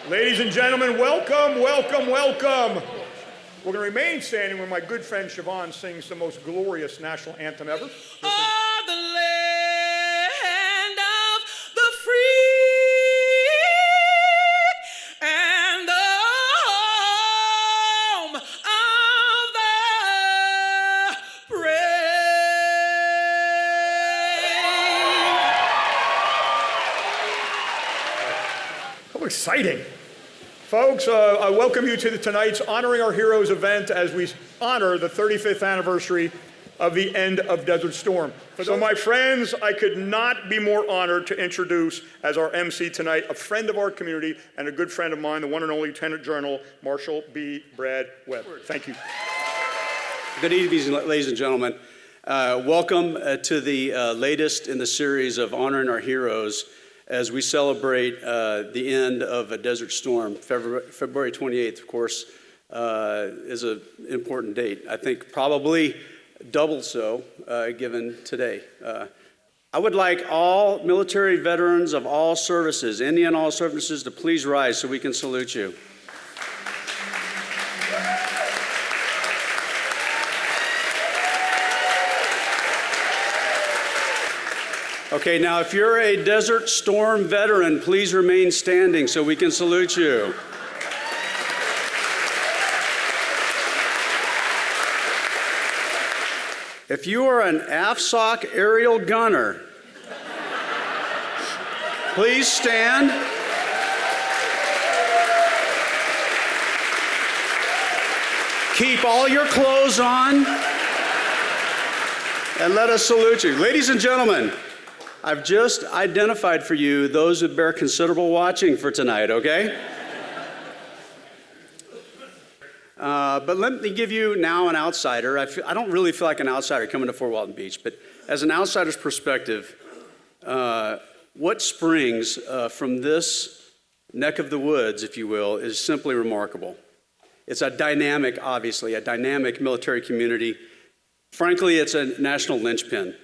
Ladies and gentlemen, welcome, welcome, welcome. We're going to remain standing when my good friend Siobhan sings the most glorious national anthem ever. Oh, the land of the free and the home of the brave. How exciting. Folks, I welcome you to tonight's Honoring Our Heroes event as we honor the 35th anniversary of the end of Desert Storm. So my friends, I could not be more honored to introduce as our MC tonight a friend of our community and a good friend of mine, the one and only Lieutenant General Marshal B. Brad Webb. Thank you. Good evening, ladies and gentlemen. Welcome to the latest in the series of Honoring Our Heroes as we celebrate the end of a Desert Storm. February 28th, of course, is an important date. I think probably double so given today. I would like all military veterans of all services, Indian all services, to please rise so we can salute you. Okay, now if you're a Desert Storm veteran, please remain standing so we can salute you. If you are an AFSOC aerial gunner, please stand. Keep all your clothes on and let us salute you. Ladies and gentlemen, I've just identified for you those who bear considerable watching for tonight, okay? But let me give you now an outsider. I don't really feel like an outsider coming to Fort Walton Beach, but as an outsider's perspective, what springs from this neck of the woods, if you will, is simply remarkable. It's a dynamic, obviously, a dynamic military community. Frankly, it's a national linchpin.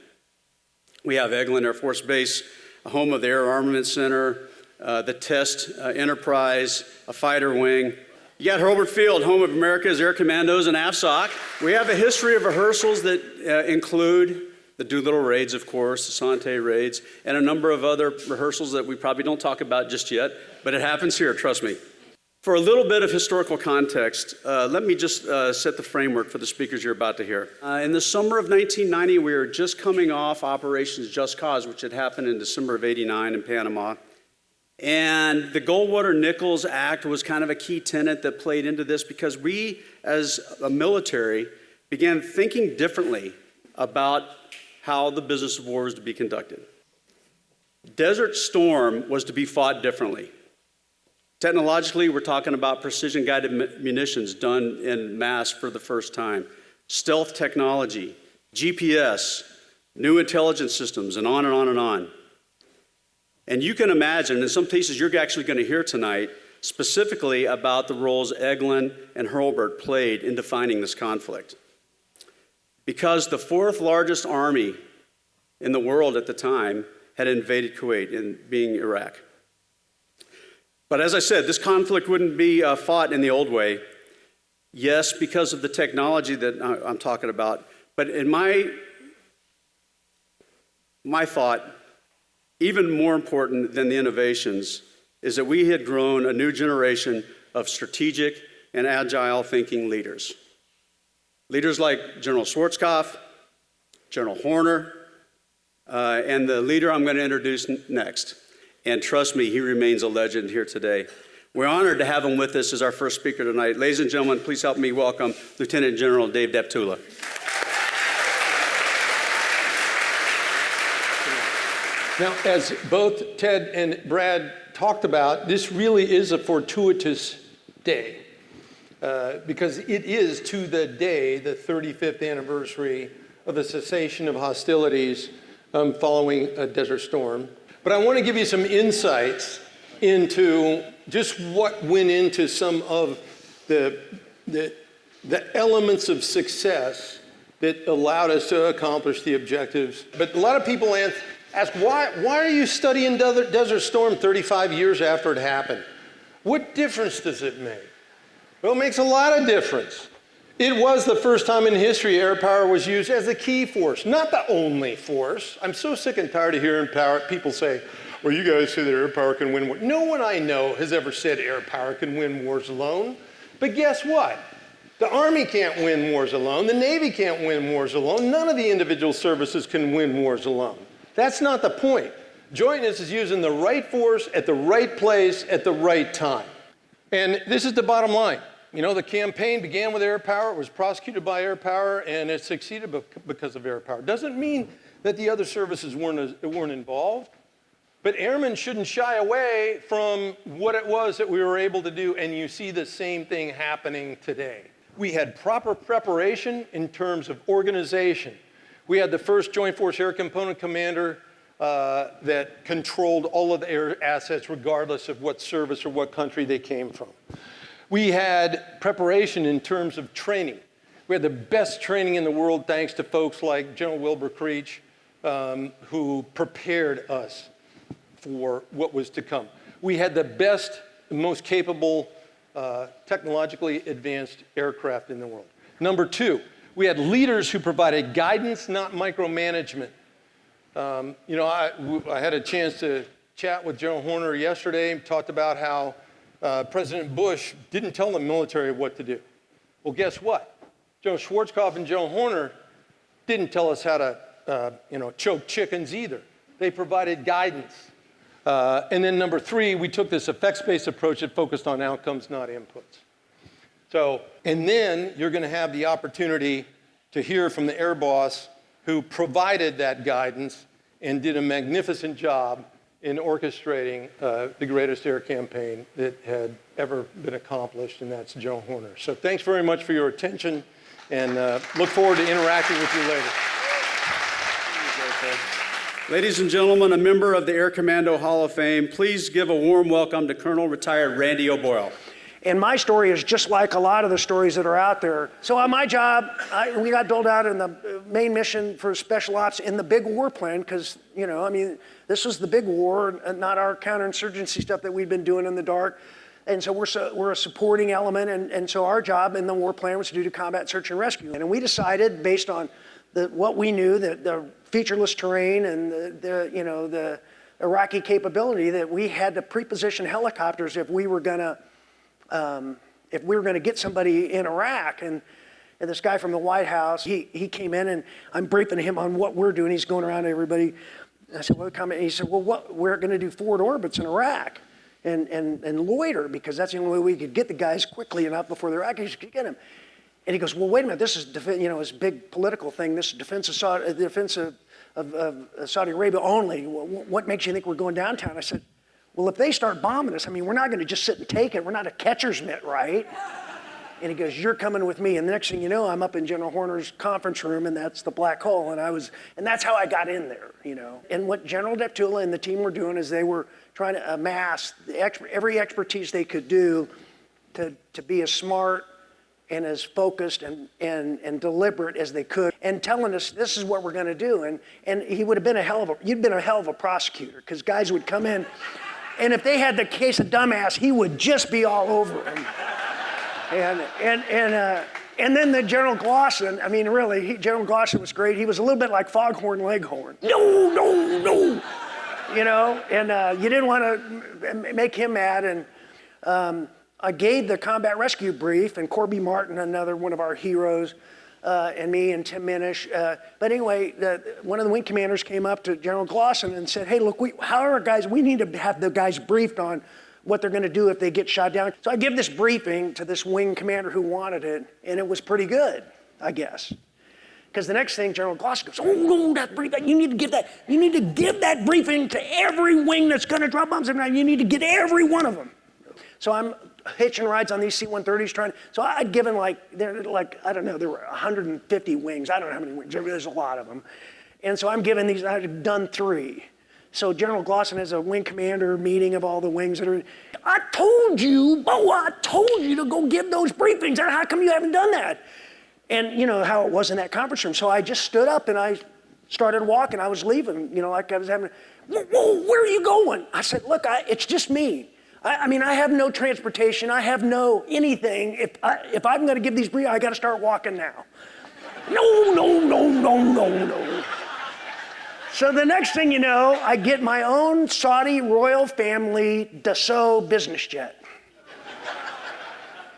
We have Eglin Air Force Base, a home of the Air Armament Center, the Test Enterprise, a fighter wing. You got Hurlburt Field, home of America's Air Commandos and AFSOC. We have a history of rehearsals that include the Doolittle raids, of course, the Sante raids, and a number of other rehearsals that we probably don't talk about just yet, but it happens here, trust me. For a little bit of historical context, let me just set the framework for the speakers you're about to hear. In the summer of 1990, we were just coming off Operations Just Cause, which had happened in December of '89 in Panama. And the Goldwater-Nichols Act was kind of a key tenet that played into this because we, as a military, began thinking differently about how the business of war was to be conducted. Desert Storm was to be fought differently. Technologically, we're talking about precision-guided munitions done en masse for the first time, stealth technology, GPS, new intelligence systems, and on and on and on. And you can imagine, in some cases you're actually going to hear tonight, specifically about the roles Eglin and Hurlburt played in defining this conflict. Because the fourth largest army in the world at the time had invaded Kuwait, in being Iraq. But as I said, this conflict wouldn't be fought in the old way. Yes, because of the technology that I'm talking about. But in my thought, even more important than the innovations is that we had grown a new generation of strategic and agile thinking leaders. Leaders like General Schwarzkopf, General Horner, and the leader I'm going to introduce next. And trust me, he remains a legend here today. We're honored to have him with us as our first speaker tonight. Ladies and gentlemen, please help me welcome Lieutenant General Dave Deptula. Now, as both Ted and Brad talked about, this really is a fortuitous day because it is to the day the 35th anniversary of the cessation of hostilities following a Desert Storm. But I want to give you some insights into just what went into some of the elements of success that allowed us to accomplish the objectives. But a lot of people ask, why are you studying Desert Storm 35 years after it happened? What difference does it make? Well, it makes a lot of difference. It was the first time in history air power was used as a key force, not the only force. I'm so sick and tired of hearing people say, well, you guys say that air power can win wars. No one I know has ever said air power can win wars alone. But guess what? The Army can't win wars alone. The Navy can't win wars alone. None of the individual services can win wars alone. That's not the point. Jointness is using the right force at the right place at the right time. And this is the bottom line. You know, the campaign began with air power, it was prosecuted by air power, and it succeeded because of air power. Doesn't mean that the other services weren't involved, but airmen shouldn't shy away from what it was that we were able to do, and you see the same thing happening today. We had proper preparation in terms of organization. We had the first Joint Force Air Component Commander that controlled all of the air assets regardless of what service or what country they came from. We had preparation in terms of training. We had the best training in the world thanks to folks like General Wilbur Creech, who prepared us for what was to come. We had the best, most capable, technologically advanced aircraft in the world. Number two, we had leaders who provided guidance, not micromanagement. You know, I had a chance to chat with General Horner yesterday, talked about how President Bush didn't tell the military what to do. Well, guess what? General Schwarzkopf and General Horner didn't tell us how to, choke chickens either. They provided guidance. And then number three, we took this effects-based approach that focused on outcomes, not inputs. So, and then you're going to have the opportunity to hear from the air boss who provided that guidance and did a magnificent job in orchestrating the greatest air campaign that had ever been accomplished, and that's General Horner. So thanks very much for your attention, and look forward to interacting with you later. Ladies and gentlemen, a member of the Air Commando Hall of Fame, please give a warm welcome to Colonel Retired Randy O'Boyle. And my story is just like a lot of the stories that are out there. So on my job, we got doled out in the main mission for special ops in the big war plan, because, you know, I mean, this was the big war, not our counterinsurgency stuff that we'd been doing in the dark. And so we're a supporting element, and so our job in the war plan was to do combat search and rescue. And we decided, based on what we knew, the featureless terrain and the Iraqi capability, that we had to pre-position helicopters if we were gonna get somebody in Iraq. And this guy from the White House, he came in, and I'm briefing him on what we're doing. He's going around to everybody. I said, well, come in. He said, well, we're going to do forward orbits in Iraq and loiter, because that's the only way we could get the guys quickly enough before the Iraqis could get them. And he goes, well, wait a minute, this is this big political thing. This is defense of Saudi Arabia only. What makes you think we're going downtown? I said, well, if they start bombing us, I mean, we're not going to just sit and take it. We're not a catcher's mitt, right? And he goes, you're coming with me. And the next thing you know, I'm up in General Horner's conference room, and that's the black hole. And that's how I got in there, you know. And what General Deptula and the team were doing is they were trying to amass every expertise they could do to be as smart and as focused and deliberate as they could, and telling us this is what we're going to do. And he would have been you'd been a hell of a prosecutor, because guys would come in, and if they had the case of dumbass, he would just be all over them. And then the General Glosson, I mean, really, General Glosson was great. He was a little bit like Foghorn Leghorn. No. You know, and you didn't want to make him mad. And I gave the combat rescue brief, and Corby Martin, another one of our heroes, and me and Tim Minish. But anyway, one of the wing commanders came up to General Glosson and said, hey, look, we need to have the guys briefed on what they're going to do if they get shot down. So I give this briefing to this wing commander who wanted it, and it was pretty good, I guess. Because the next thing, General Glosson goes, oh, no, that briefing, you need to give that briefing to every wing that's going to drop bombs. You need to get every one of them. So I'm hitching rides on these C-130s so I'd given I don't know, there were 150 wings. I don't know how many wings, there's a lot of them. And so I'm giving these, I've done 3. So General Glosson has a wing commander meeting of all the wings that are, I told you to go give those briefings. How come you haven't done that? And you know how it was in that conference room. So I just stood up and I started walking. I was leaving, like I was having, whoa, where are you going? I said, look, it's just me. I mean, I have no transportation. I have no anything. If I'm going to give these briefs, I got to start walking now. No. So the next thing you know, I get my own Saudi royal family Dassault business jet.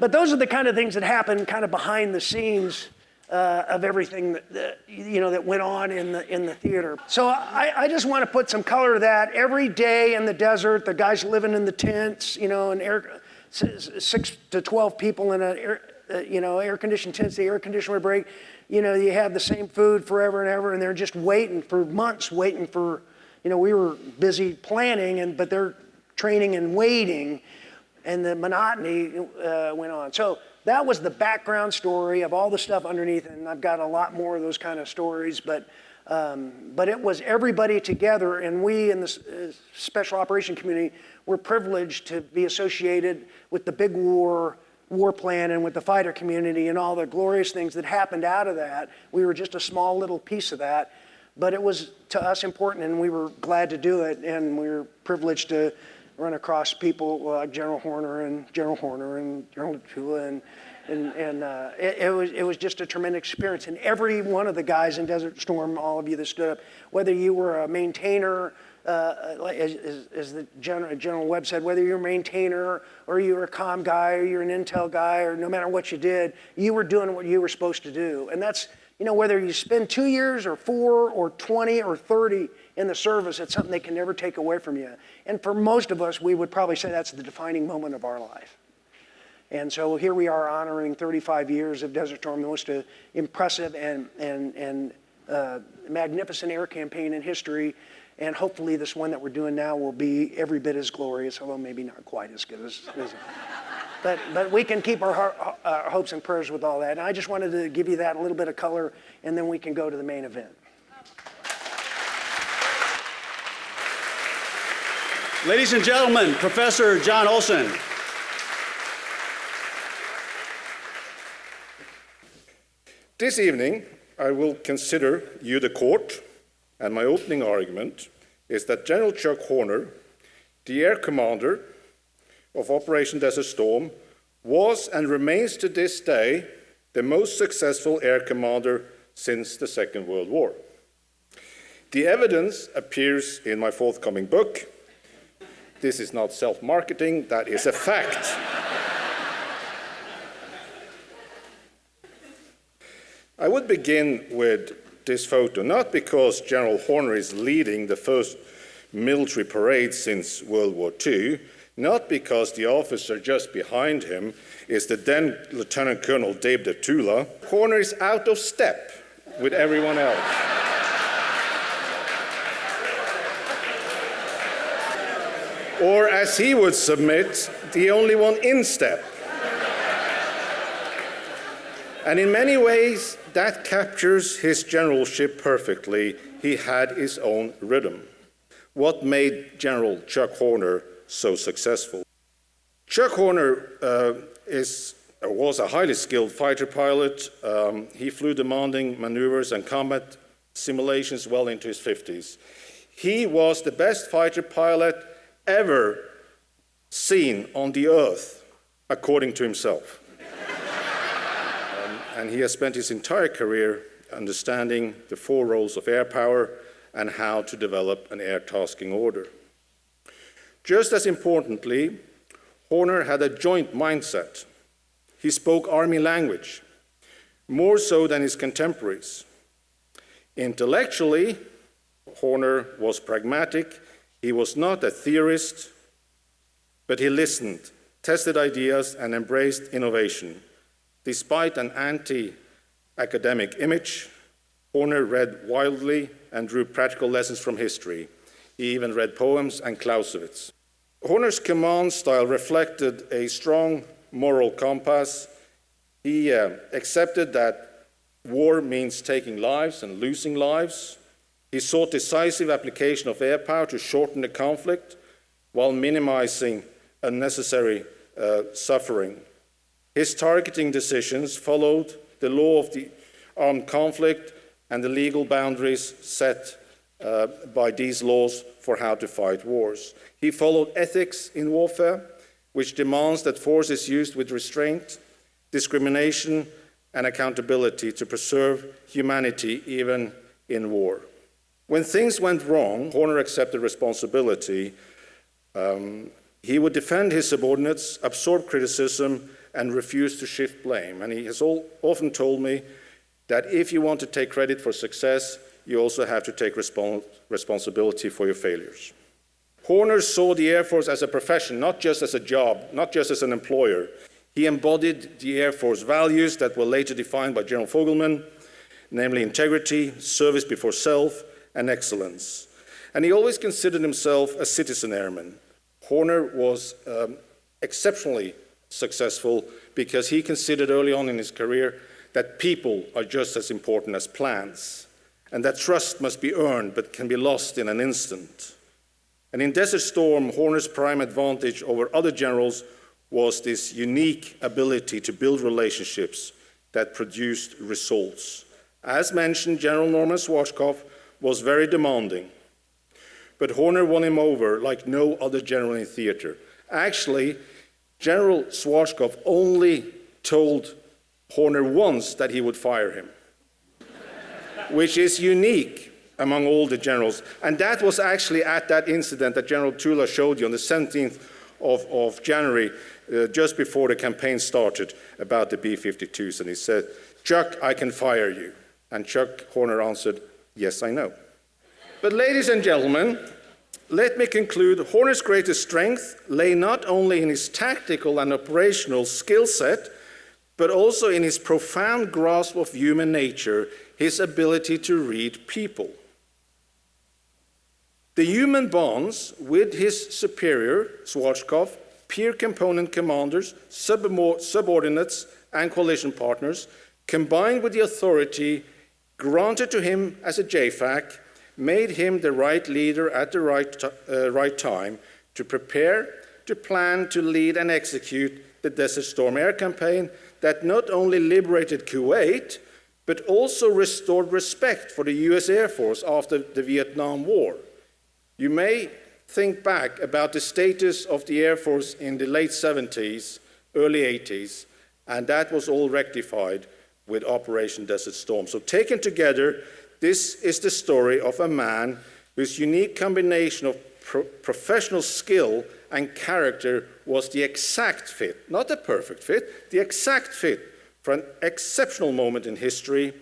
But those are the kind of things that happen kind of behind the scenes of everything that went on in the theater. So I just want to put some color to that. Every day in the desert, the guys living in the tents, and 6 to 12 people in an air-conditioned tents. The air conditioner would break. You have the same food forever and ever, and they're just waiting for months, waiting for. We were busy planning, but they're training and waiting, and the monotony went on. So that was the background story of all the stuff underneath, and I've got a lot more of those kind of stories, but it was everybody together, and we in the special operation community were privileged to be associated with the big war plan and with the fighter community and all the glorious things that happened out of that. We were just a small little piece of that, but it was to us important, and we were glad to do it, and we were privileged to run across people like General Horner and General Deptula, and it was just a tremendous experience. And every one of the guys in Desert Storm, all of you that stood up, whether you were a maintainer, as the General Webb said, whether you're a maintainer or you were a comm guy or you're an intel guy, or no matter what you did, you were doing what you were supposed to do. And that's, whether you spend 2 years or 4 or 20 or 30 in the service, it's something they can never take away from you. And for most of us, we would probably say that's the defining moment of our life. And so here we are honoring 35 years of Desert Storm, the most impressive and magnificent air campaign in history. And hopefully this one that we're doing now will be every bit as glorious, although maybe not quite as good as but we can keep our hopes and prayers with all that. And I just wanted to give you that a little bit of color, and then we can go to the main event. Ladies and gentlemen, Professor John Olsen. This evening, I will consider you the court, and my opening argument is that General Chuck Horner, the air commander of Operation Desert Storm, was and remains to this day the most successful air commander since the Second World War. The evidence appears in my forthcoming book. This is not self-marketing, that is a fact. I would begin with this photo, not because General Horner is leading the first military parade since World War II, not because the officer just behind him is the then Lieutenant Colonel Deptula. Horner is out of step with everyone else. Or, as he would submit, the only one in step. And in many ways, that captures his generalship perfectly. He had his own rhythm. What made General Chuck Horner so successful? Chuck Horner was a highly skilled fighter pilot. He flew demanding maneuvers and combat simulations well into his 50s. He was the best fighter pilot ever seen on the earth, according to himself. And he has spent his entire career understanding the 4 roles of air power and how to develop an air tasking order. Just as importantly, Horner had a joint mindset. He spoke Army language, more so than his contemporaries. Intellectually, Horner was pragmatic. He was not a theorist, but he listened, tested ideas, and embraced innovation. Despite an anti-academic image, Horner read wildly and drew practical lessons from history. He even read poems and Clausewitz. Horner's command style reflected a strong moral compass. He accepted that war means taking lives and losing lives. He sought decisive application of air power to shorten the conflict while minimizing unnecessary suffering. His targeting decisions followed the law of the armed conflict and the legal boundaries set by these laws for how to fight wars. He followed ethics in warfare which demands that force is used with restraint, discrimination, and accountability to preserve humanity even in war. When things went wrong, Horner accepted responsibility. He would defend his subordinates, absorb criticism, and refuse to shift blame. And he has often told me that if you want to take credit for success, you also have to take responsibility for your failures. Horner saw the Air Force as a profession, not just as a job, not just as an employer. He embodied the Air Force values that were later defined by General Fogelman, namely integrity, service before self, and excellence. And he always considered himself a citizen airman. Horner was exceptionally successful because he considered early on in his career that people are just as important as plans, and that trust must be earned but can be lost in an instant. And in Desert Storm, Horner's prime advantage over other generals was this unique ability to build relationships that produced results. As mentioned, General Norman Schwarzkopf was very demanding, but Horner won him over like no other general in theater. Actually, General Schwarzkopf only told Horner once that he would fire him, which is unique among all the generals. And that was actually at that incident that General Deptula showed you on the 17th of January, just before the campaign started, about the B-52s. And he said, "Chuck, I can fire you." And Chuck Horner answered, "Yes, I know." But ladies and gentlemen, let me conclude, Horner's greatest strength lay not only in his tactical and operational skill set, but also in his profound grasp of human nature, his ability to read people. The human bonds with his superior, Schwarzkopf, peer component commanders, subordinates, and coalition partners, combined with the authority granted to him as a JFAC, made him the right leader at the right time to prepare, to plan, to lead, and execute the Desert Storm air campaign that not only liberated Kuwait, but also restored respect for the US Air Force after the Vietnam War. You may think back about the status of the Air Force in the late 70s, early 80s, and that was all rectified with Operation Desert Storm. So taken together, this is the story of a man whose unique combination of professional skill and character was the exact fit, not the perfect fit, the exact fit for an exceptional moment in history.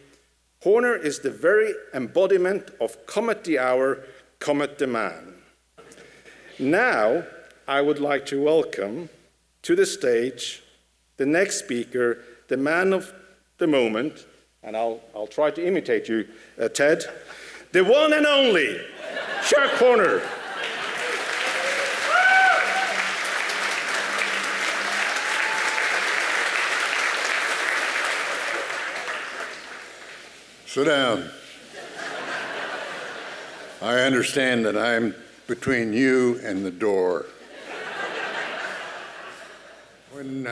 Horner is the very embodiment of Comet the Hour, Comet the Man. Now, I would like to welcome to the stage the next speaker, the man of the moment, and I'll try to imitate you, Ted, the one and only Chuck Horner. Sit down. I understand that I'm between you and the door. When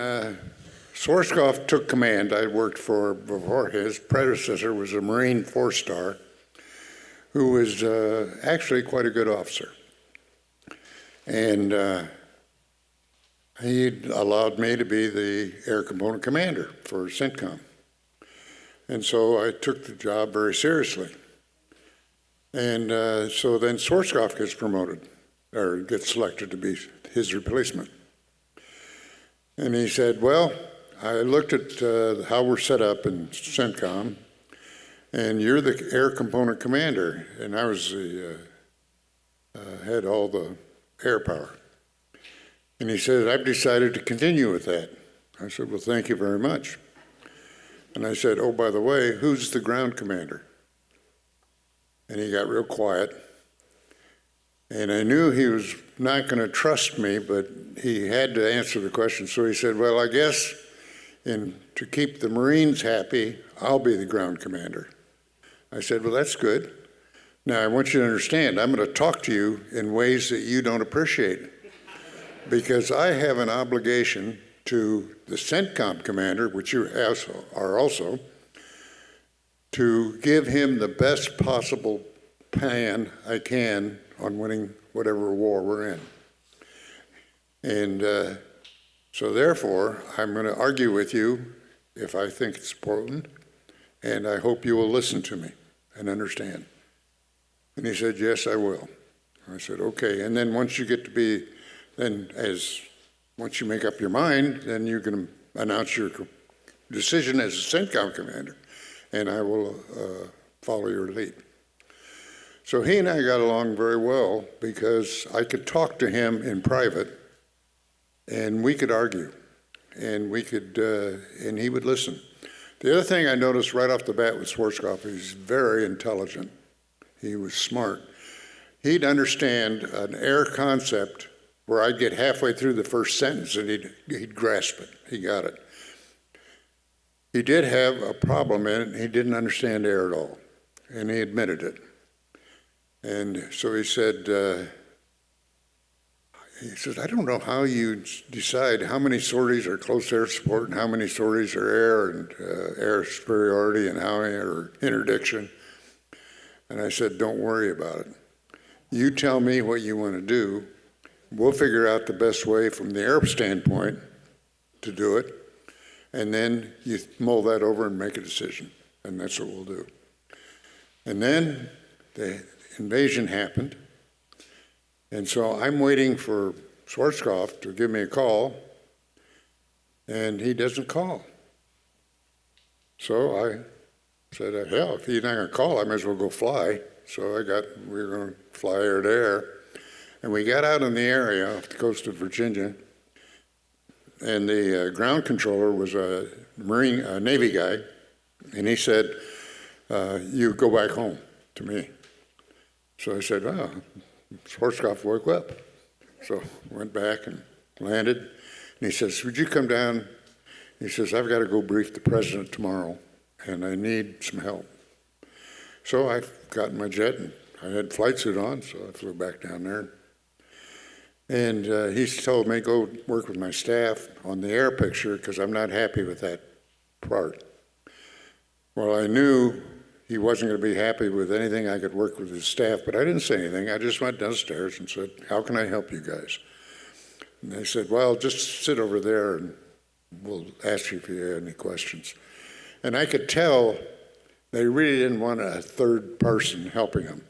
Schwarzkopf took command, I worked for, before his predecessor was a Marine 4-star, who was actually quite a good officer. And he allowed me to be the air component commander for CENTCOM. And so I took the job very seriously. And so then Schwarzkopf gets promoted, or gets selected to be his replacement. And he said, well, I looked at how we're set up in CENTCOM, and you're the air component commander, and I was the, had all the air power. And he said, I've decided to continue with that. I said, well, thank you very much. And I said, oh, by the way, who's the ground commander? And he got real quiet. And I knew he was not going to trust me, but he had to answer the question. So he said, well, I guess to keep the Marines happy, I'll be the ground commander. I said, well, that's good. Now, I want you to understand, I'm going to talk to you in ways that you don't appreciate, because I have an obligation to the CENTCOM commander, which you are also, to give him the best possible plan I can on winning whatever war we're in. And So therefore, I'm going to argue with you if I think it's important, and I hope you will listen to me and understand. And he said, yes, I will. I said, okay. And then once you get to be, once you make up your mind, then you can announce your decision as a CENTCOM commander, and I will follow your lead. So he and I got along very well because I could talk to him in private, and we could argue, and and he would listen. The other thing I noticed right off the bat with Schwarzkopf, he's very intelligent. He was smart. He'd understand an air concept where I'd get halfway through the first sentence and he'd grasp it. He got it. He did have a problem in it. He didn't understand air at all, and he admitted it. And so he said, I don't know how you decide how many sorties are close air support and how many sorties are air and air superiority and how are interdiction. And I said, don't worry about it. You tell me what you want to do. We'll figure out the best way from the air standpoint to do it. And then you mull that over and make a decision. And that's what we'll do. And then the invasion happened. And so I'm waiting for Schwarzkopf to give me a call, and he doesn't call. So I said, hell, if he's not going to call, I might as well go fly. So we were going to fly air to air. And we got out in the area off the coast of Virginia, and the ground controller was a Navy guy, and he said, you go back home to me. So I said, oh, Schwarzkopf woke up. So went back and landed, and he says, would you come down? He says, I've got to go brief the president tomorrow, and I need some help. So I got in my jet, and I had flight suit on, so I flew back down there. And he told me, go work with my staff on the air picture, because I'm not happy with that part. Well, I knew he wasn't going to be happy with anything I could work with his staff, but I didn't say anything. I just went downstairs and said, how can I help you guys? And they said, well, just sit over there and we'll ask you if you have any questions. And I could tell they really didn't want a third person helping them.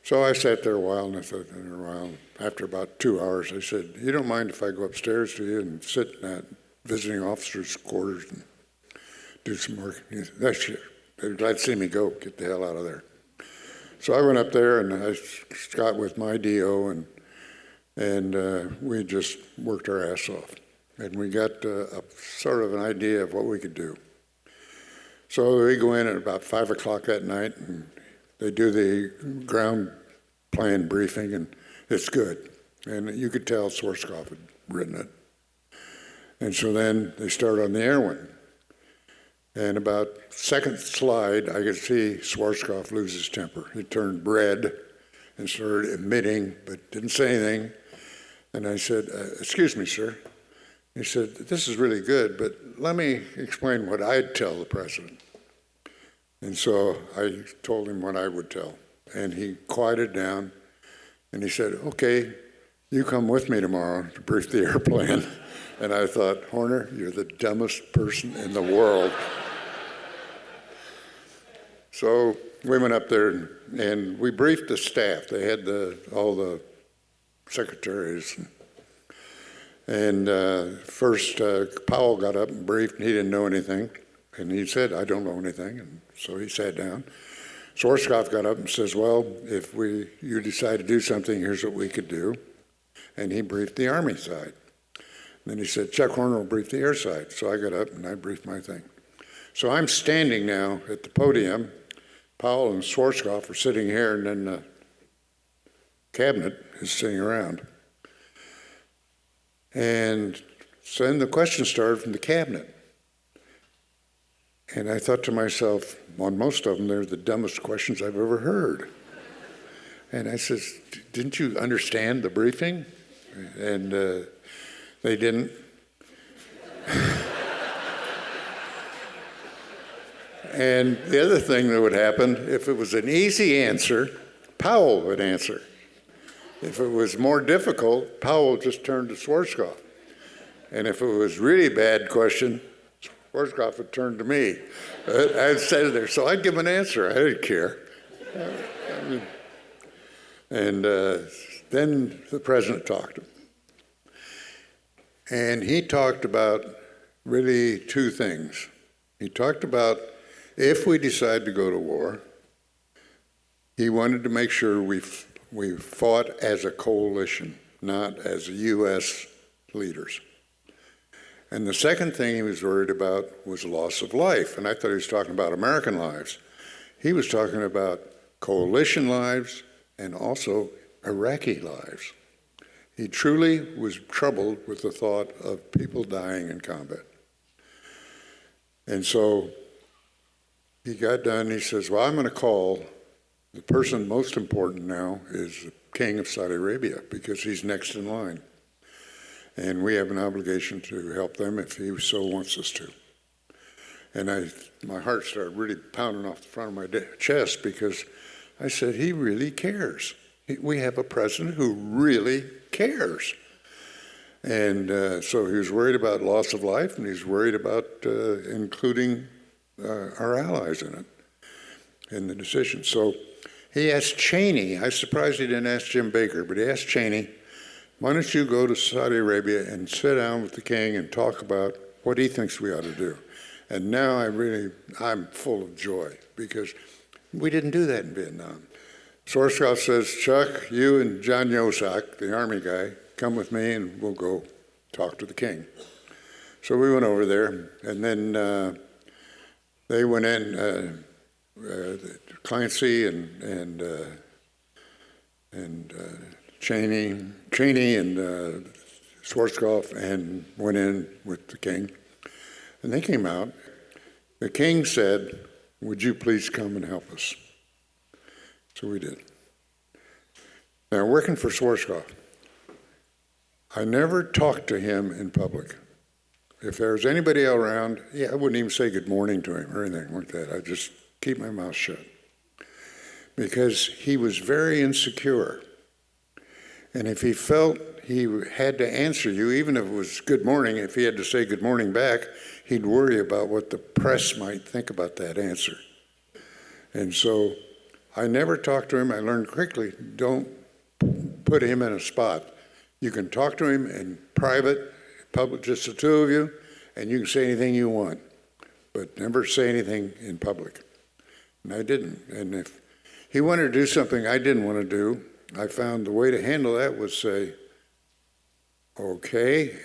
So I sat there a while, and after about 2 hours, I said, you don't mind if I go upstairs to you and sit in that visiting officer's quarters and do some work? He said, that's sure. They're glad to see me go. Get the hell out of there. So I went up there, and I got with my DO, and we just worked our ass off. And we got a sort of an idea of what we could do. So we go in at about 5 o'clock that night, and they do the ground plan briefing, and it's good. And you could tell Schwarzkopf had written it. And so then they start on the air one. And about second slide, I could see Schwarzkopf lose his temper. He turned red and started emitting, but didn't say anything. And I said, excuse me, sir. He said, this is really good, but let me explain what I'd tell the president. And so I told him what I would tell. And he quieted down, and he said, okay, you come with me tomorrow to brief the airplane. And I thought, Horner, you're the dumbest person in the world. So we went up there, and we briefed the staff. They had all the secretaries. And first, Powell got up and briefed, and he didn't know anything. And he said, I don't know anything. And so he sat down. Schwarzkopf got up and says, well, if you decide to do something, here's what we could do. And he briefed the Army side. And then he said, Chuck Horner will brief the air side. So I got up and I briefed my thing. So I'm standing now at the podium. Powell and Schwarzkopf are sitting here, and then the cabinet is sitting around. And so then the questions started from the cabinet. And I thought to myself, on most of them, they're the dumbest questions I've ever heard. And I said, didn't you understand the briefing? And they didn't. And the other thing that would happen, if it was an easy answer, Powell would answer. If it was more difficult, Powell just turned to Schwarzkopf. And if it was really bad question, Schwarzkopf would turn to me. I'd sit there, so I'd give him an answer. I didn't care. And then the president talked. And he talked about really two things. He talked about if we decide to go to war, he wanted to make sure we fought as a coalition, not as U.S. leaders. And the second thing he was worried about was loss of life. And I thought he was talking about American lives. He was talking about coalition lives and also Iraqi lives. He truly was troubled with the thought of people dying in combat. And so he got done, he says, well, I'm going to call the person most important now is the King of Saudi Arabia because he's next in line. And we have an obligation to help them if he so wants us to. And my heart started really pounding off the front of my chest because I said, he really cares. We have a president who really cares. And so he was worried about loss of life, and he's worried about including our allies in it, in the decision. So he asked Cheney, I was surprised he didn't ask Jim Baker, but he asked Cheney, why don't you go to Saudi Arabia and sit down with the king and talk about what he thinks we ought to do? And now I'm full of joy because we didn't do that in Vietnam. Schwarzkopf says, Chuck, you and John Yosak, the Army guy, come with me and we'll go talk to the king. So we went over there, and then they went in, Clancy and Cheney and Schwarzkopf, and went in with the king. And they came out. The king said, would you please come and help us? So we did. Now, working for Schwarzkopf, I never talked to him in public. If there was anybody around, I wouldn't even say good morning to him or anything like that. I'd just keep my mouth shut. Because he was very insecure. And if he felt he had to answer you, even if it was good morning, if he had to say good morning back, he'd worry about what the press might think about that answer. And so I never talked to him. I learned quickly, don't put him in a spot. You can talk to him in private, public, just the two of you, and you can say anything you want, but never say anything in public. And I didn't. And if he wanted to do something I didn't want to do, I found the way to handle that was say, okay,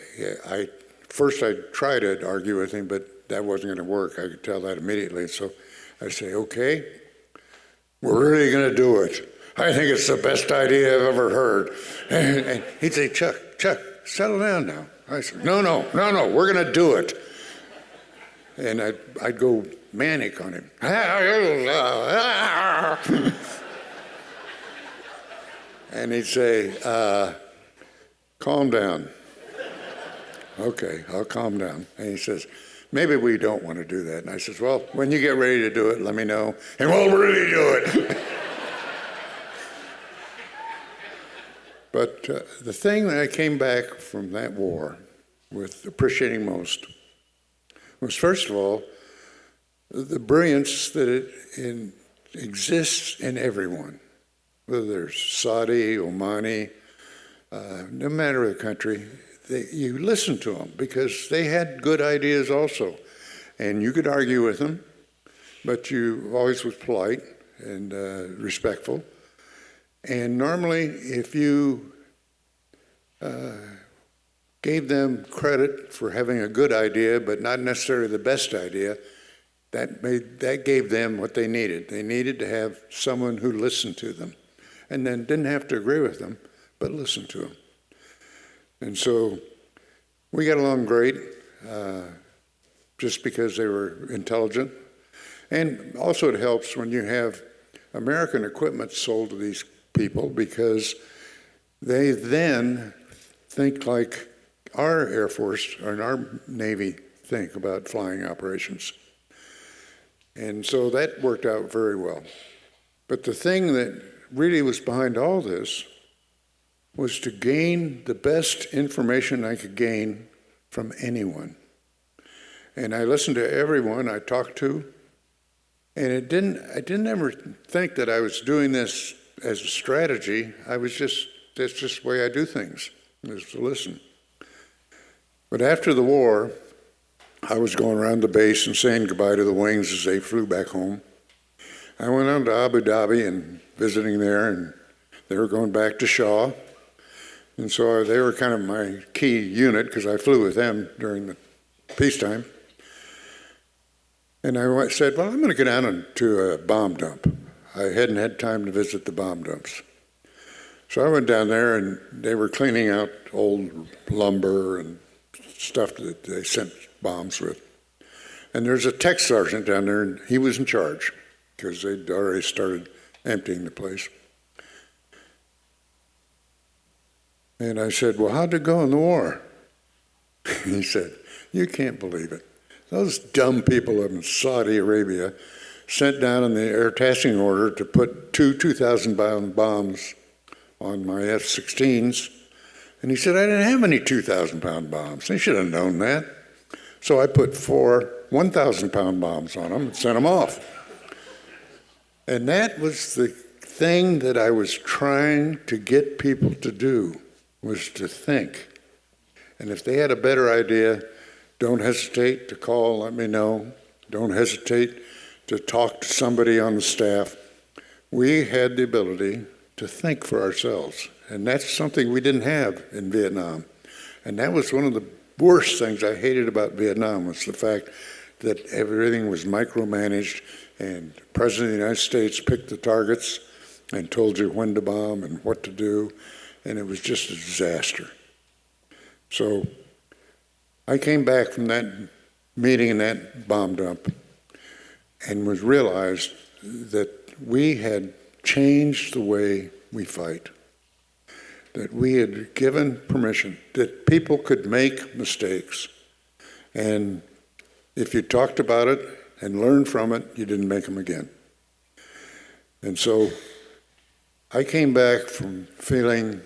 first I tried to argue with him, but that wasn't going to work. I could tell that immediately. So I say, okay, we're really going to do it. I think it's the best idea I've ever heard. And he'd say, Chuck, settle down now. I said, no, we're going to do it. And I'd go manic on him. And he'd say, calm down. Okay, I'll calm down. And he says, maybe we don't want to do that. And I says, well, when you get ready to do it, let me know, and we'll really do it. But the thing that I came back from that war with appreciating most was, first of all, the brilliance that exists in everyone, whether they're Saudi, Omani, no matter the country, you listen to them because they had good ideas also. And you could argue with them, but you always was polite and respectful. And normally, if you gave them credit for having a good idea, but not necessarily the best idea, that gave them what they needed. They needed to have someone who listened to them, and then didn't have to agree with them, but listened to them. And so we got along great, just because they were intelligent. And also it helps when you have American equipment sold to these people, because they then think like our Air Force and our Navy think about flying operations. And so that worked out very well. But the thing that really was behind all this was to gain the best information I could gain from anyone. And I listened to everyone I talked to, and I didn't ever think that I was doing this as a strategy. That's just the way I do things, is to listen. But after the war, I was going around the base and saying goodbye to the wings as they flew back home. I went on to Abu Dhabi and visiting there, and they were going back to Shaw. And so they were kind of my key unit because I flew with them during the peacetime. And I said, well, I'm going to go down to a bomb dump. I hadn't had time to visit the bomb dumps. So I went down there, and they were cleaning out old lumber and stuff that they sent bombs with. And there's a tech sergeant down there, and he was in charge because they'd already started emptying the place. And I said, well, how'd it go in the war? He said, you can't believe it. Those dumb people in Saudi Arabia sent down in the air tasking order to put 2,000-pound bombs on my F-16s. And he said, I didn't have any 2,000-pound bombs. They should have known that. So I put 4 1,000-pound bombs on them and sent them off. And that was the thing that I was trying to get people to do, was to think. And if they had a better idea, don't hesitate to call, let me know. Don't hesitate to talk to somebody on the staff. We had the ability to think for ourselves. And that's something we didn't have in Vietnam. And that was one of the worst things I hated about Vietnam, was the fact that everything was micromanaged, and the President of the United States picked the targets and told you when to bomb and what to do, and it was just a disaster. So I came back from that meeting in that bomb dump and realized that we had changed the way we fight, that we had given permission, that people could make mistakes. And if you talked about it and learned from it, you didn't make them again. And so I came back from feeling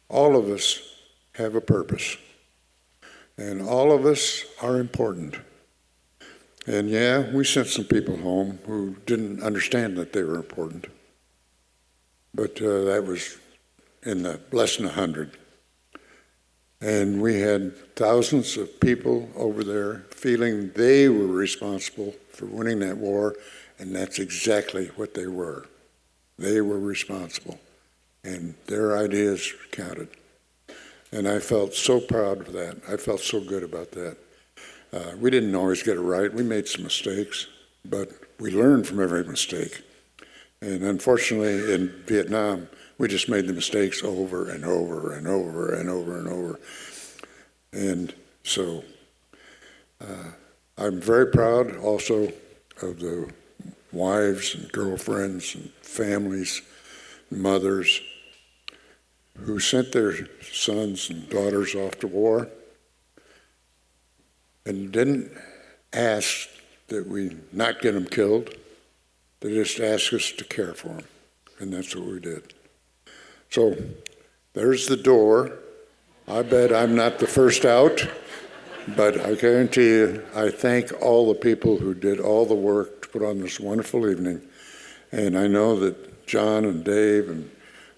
all of us have a purpose, and all of us are important. And yeah, we sent some people home who didn't understand that they were important, but that was in the less than 100. And we had thousands of people over there feeling they were responsible for winning that war, and that's exactly what they were. They were responsible, and their ideas counted. And I felt so proud of that. I felt so good about that. We didn't always get it right. We made some mistakes, but we learned from every mistake. And unfortunately, in Vietnam, we just made the mistakes over and over and over and over and over. And so I'm very proud also of the wives and girlfriends and families, mothers, who sent their sons and daughters off to war and didn't ask that we not get them killed. They just asked us to care for them, and that's what we did. So there's the door. I bet I'm not the first out, but I guarantee you, I thank all the people who did all the work to put on this wonderful evening. And I know that John and Dave and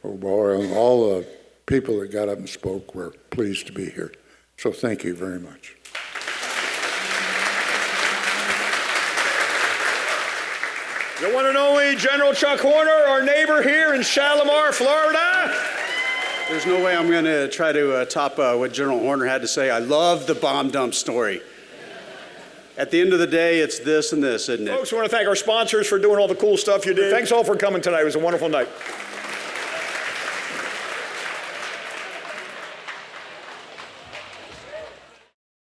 O'Boy and all the people that got up and spoke were pleased to be here. So thank you very much. The one and only General Chuck Horner, our neighbor here in Shalimar, Florida. There's no way I'm going to try to top what General Horner had to say. I love the bomb dump story. At the end of the day, it's this and this, isn't it? Folks, we want to thank our sponsors for doing all the cool stuff you did. Thanks all for coming tonight. It was a wonderful night.